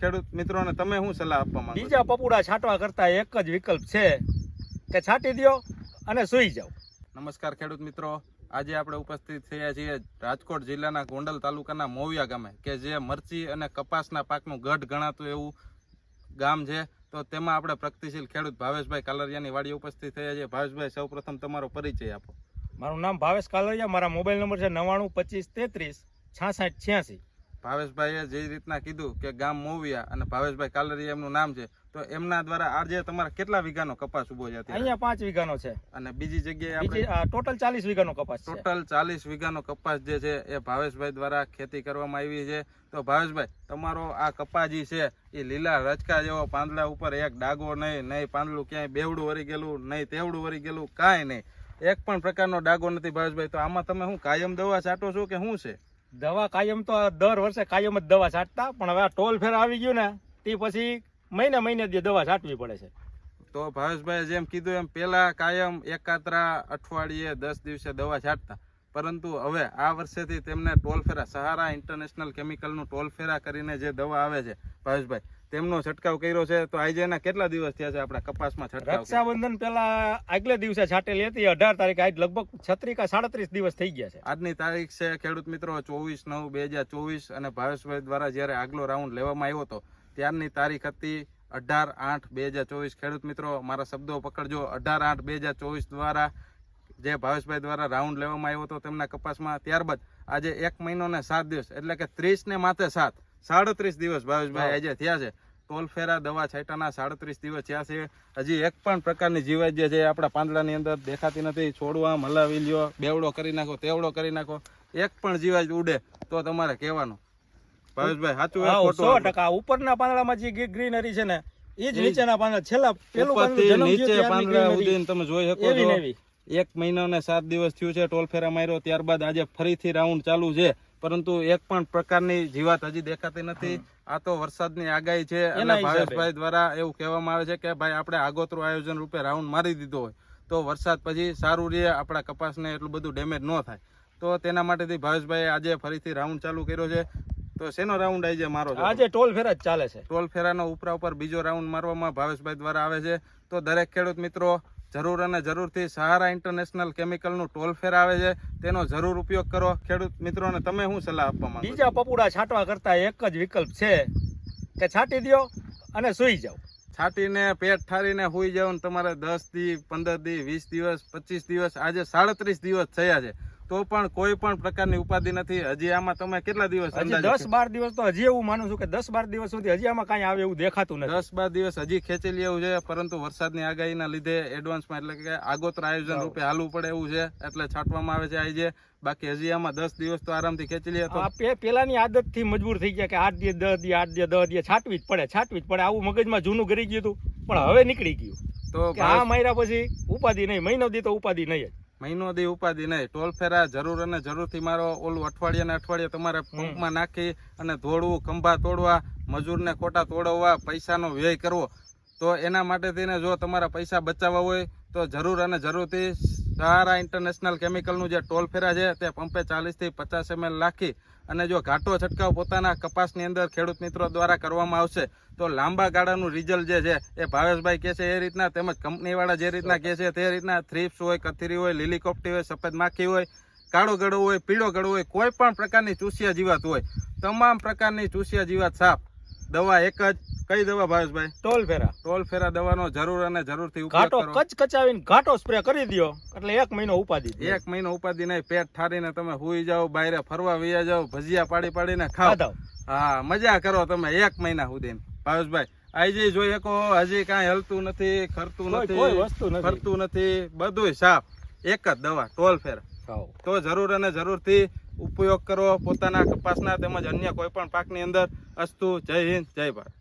ખેડૂત મિત્રોને તમે શું સલાહ આપવા માંગો છો? બીજા પપુડા છાંટવા કરતા એક જ વિકલ્પ છે કે છાંટી દ્યો અને સૂઈ જાઓ. નમસ્કાર ખેડૂત મિત્રો, આજે આપણે ઉપસ્થિત થયા છીએ રાજકોટ જિલ્લાના ગોંડલ તાલુકાના મોવિયા ગામે કે જે મરચી અને કપાસના પાકનું ગઢ ગણાતું એવું ગામ છે. તો તેમાં આપણે પ્રગતિશીલ ખેડૂત ભાવેશભાઈ કાલરિયાની વાડી ઉપસ્થિત થયા છે. ભાવેશભાઈ, સૌપ્રથમ તમારો પરિચય આપો. મારું નામ ભાવેશ કાલરિયા, મારા મોબાઈલ નંબર છે 99 25 33 66 86. ભાવેશભાઈએ જે રીતના કીધું કે ગામ મોવિયા અને ભાવેશભાઈ કાલરિયા એમનું નામ છે, તો એમના દ્વારા આજે તમારા કેટલા વીઘાનો કપાસ ઉભો છે? અહીંયા 5 વીઘાનો છે અને બીજી જગ્યાએ બીજી ટોટલ 40 વીઘાનો કપાસ છે. ટોટલ 40 વીઘાનો કપાસ જે છે એ ભાવેશભાઈ દ્વારા ખેતી કરવામાં આવી છે. તો ભાવેશભાઈ, તમારો આ કપાજી છે એ લીલા રચકા જેવો પાંદડા ઉપર એક ડાગો નહીં પાંદડું ક્યાંય બેવડું વરી ગયેલું નહીં તેવડું વરી ગયેલું કાંઈ નહીં, એક પણ પ્રકારનો ડાગો નથી. ભાવેશભાઈ, તો આમાં તમે શું કાયમ દવા છાંટો છો કે શું છે? દવા કાયમ તો દર વર્ષે કાયમ જ દવા છાંટતા, પણ હવે આ ટોલ ફેર આવી ગયું ને તે પછી મહિને દવા છાંટવી પડે છે. તો ભાવેશભાઈ જેમ કીધું એમ પેલા કાયમ એકાત્રા અઠવાડિયે 10 દિવસે દવા છાંટતા, પરંતુ હવે આ વર્ષેથી તેમને ટોલ ફેરા સહારા ઇન્ટરનેશનલ કેમિકલનું ટોલ ફેરા કરીને જે દવા આવે છે ભાવેશભાઈ, તેમનો છંટકાવ કર્યો છે. તો આજે એના કેટલા દિવસ થયા છે આપણા કપાસમાં છંટકાવ? રક્ષાબંધન પહેલા આગલે દિવસે છાંટેલી હતી 18 તારીખે, આજ લગભગ 36 કે 37 દિવસ થઈ ગયા છે. આજની તારીખ છે ખેડૂત મિત્રો 24/9/2024 અને ભાવેશભાઈ દ્વારા જ્યારે આગલો રાઉન્ડ લેવામાં આવ્યો હતો ત્યારની તારીખ હતી 18/8/2024. ખેડૂત મિત્રો મારા શબ્દો પકડજો, 18/8/2024 દ્વારા જે ભાવેશભાઈ દ્વારા રાઉન્ડ લેવામાં આવ્યો હતો તેમના કપાસમાં. ત્યારબાદ આજે 1 મહિનો ને 7 દિવસ એટલે કે 30 ને માથે 37 દિવસ ભાવેશભાઈ આજે થયા છે. ટોલ ફેરા દવા છાંટાના 37 દિવસ થયા છે. હજી એક પણ પ્રકારની જીવાત જે છે આપણા પાંદડાની અંદર દેખાતી નથી. છોડવા હલાવી લ્યો, બેવડો કરી નાખો, તેવડો કરી નાખો, એક પણ જીવાત ઉડે તો તમારે કહેવાનું. ભાવેશભાઈ સાચું? 100% ઉપરના પાંદડામાં જે ગ્રીનરી છે ને એ જ નીચેના પાંદડા છેલ્લા પેલું પાંદડું નીચે પાંદડા સુધી તમે જોઈ શકો છો. એવી 1 મહિનો ને 7 દિવસ થયું છે ટોલ ફેરા માર્યો, ત્યારબાદ આજે ફરીથી રાઉન્ડ ચાલુ છે, પરંતુ એક પણ પ્રકારની જીવાત હજી દેખાતી નથી. આ તો વરસાદની આગાહી છે અને ભાવેશભાઈ દ્વારા એવું કહેવામાં આવે છે કે ભાઈ આપણે આગોતરું આયોજન રૂપે રાઉન્ડ મારી દીધો હોય તો વરસાદ પછી સારું રહે, આપણા કપાસને એટલું બધું ડેમેજ ન થાય. તો તેના માટેથી ભાવેશભાઈ આજે ફરીથી રાઉન્ડ ચાલુ કર્યો છે. તો શેનો રાઉન્ડ આજે મારો છે? આજે ટોલ ફેરા જ ચાલે છે. ટોલ ફેરાનો ઉપર બીજો રાઉન્ડ મારવામાં ભાવેશભાઈ દ્વારા આવે છે. તો દરેક ખેડૂત મિત્રો જરૂર અને જરૂરથી સહારા ઇન્ટરનેશનલ કેમિકલનું ટોલ ફેરા આવે છે, તેનો જરૂર ઉપયોગ કરો. ખેડૂત મિત્રોને તમે શું સલાહ આપવા માંગો છો? બીજા પપુડા છાંટવા કરતા એક જ વિકલ્પ છે કે છાંટી દ્યો અને સૂઈ જાઓ. છાંટીને પેટ ઠારીને સુઈ જાવ ને તમારે 10 દી 15 દી 20 દિવસ 25 દિવસ આજે 37 દિવસ થયા છે તો પણ કોઈ પણ પ્રકારની ઉપાધિ નથી. હજી આમાં તમે કેટલા દિવસ? 10-12 દિવસ તો હજી એવું માનું છું કે 10-12 દિવસ સુધી હજી આમાં કાંઈ આવે એવું દેખાતું નથી. 10-12 દિવસ હજી ખેંચી લેવું છે, પરંતુ વરસાદની આગાહીના લીધે એડવાન્સમાં એટલે કે આગોતરા આયોજન રૂપે હાલવું પડે એવું છે એટલે છાંટવામાં આવે છે આજે. બાકી હજી આમાં 10 દિવસ તો આરામથી ખેંચી લે. તો પેલાની આદત થી મજબૂર થઈ ગયા કે 8 દી 10 દી 8 દી 10 દી છાંટવી જ પડે. આવું મગજમાં જૂનું કરી ગયું હતું, પણ હવે નીકળી ગયું. તો આ માર્યા પછી ઉપાધિ નહીં, મહિનો દી તો ઉપાધિ નહીં જ. મહિનો દી ઉપાધિ નહીં. ટોલ ફેરા જરૂર અને જરૂરથી મારો. ઓલું અઠવાડિયે તમારે પંપમાં નાખી અને ધોળવું, ખંભા તોડવા, મજૂરને ખોટા તોડવા, પૈસાનો વ્યય કરવો, તો એના માટે થઈને જો તમારા પૈસા બચાવવા હોય તો જરૂર અને જરૂરથી સહારા ઇન્ટરનેશનલ કેમિકલનું જે ટોલ ફેરા છે તે પંપે 40 થી 50 ml નાખી અને જો ઘાટો છંટકાવ પોતાના કપાસની અંદર ખેડૂત મિત્રો દ્વારા કરવામાં આવશે તો લાંબા ગાળાનું રિઝલ્ટ જે છે એ ભાવેશભાઈ કહે છે એ રીતના, તેમજ કંપનીવાળા જે રીતના કહે છે તે રીતના થ્રીપ્સ હોય, કથીરી હોય, લીલી કોપટી હોય, સફેદ માખી હોય, કાળો ગળો હોય, પીળો ગળો હોય, કોઈ પણ પ્રકારની ચૂસિયા જીવાત હોય, તમામ પ્રકારની ચૂસિયા જીવાત સાફ દવા એક જ. કઈ દવા ભાવેશભાઈ? ટોલ ફેરા. ટોલ ફેરા દવાનો જરૂર અને જરૂરથી ઉપયોગ કરો. કચાવીને ઘાટો સ્પ્રે કરી દો એટલે 1 મહિનો ઉપાધિ. 1 મહિનો ઉપાધિ નહીં. પેટ ઠારીને તમે સુઈ જાઓ, બહાર ફરવા વયા જાઓ, ભજીયા પાડીને ખાઓ, હા મજા કરો તમે 1 મહિના સુધી. ભાવેશભાઈ આજે જોઈ શકો હજી કાંઈ હલતું નથી, ખરતું નથી, ફરતું નથી, બધું સાફ. એક જ દવા ટોલ ફેરા. તો જરૂર અને જરૂરથી ઉપયોગ કરો પોતાના કપાસના તેમજ અન્ય કોઈ પણ પાકની અંદર. અસ્તુ. જય હિન્દ, જય ભારત.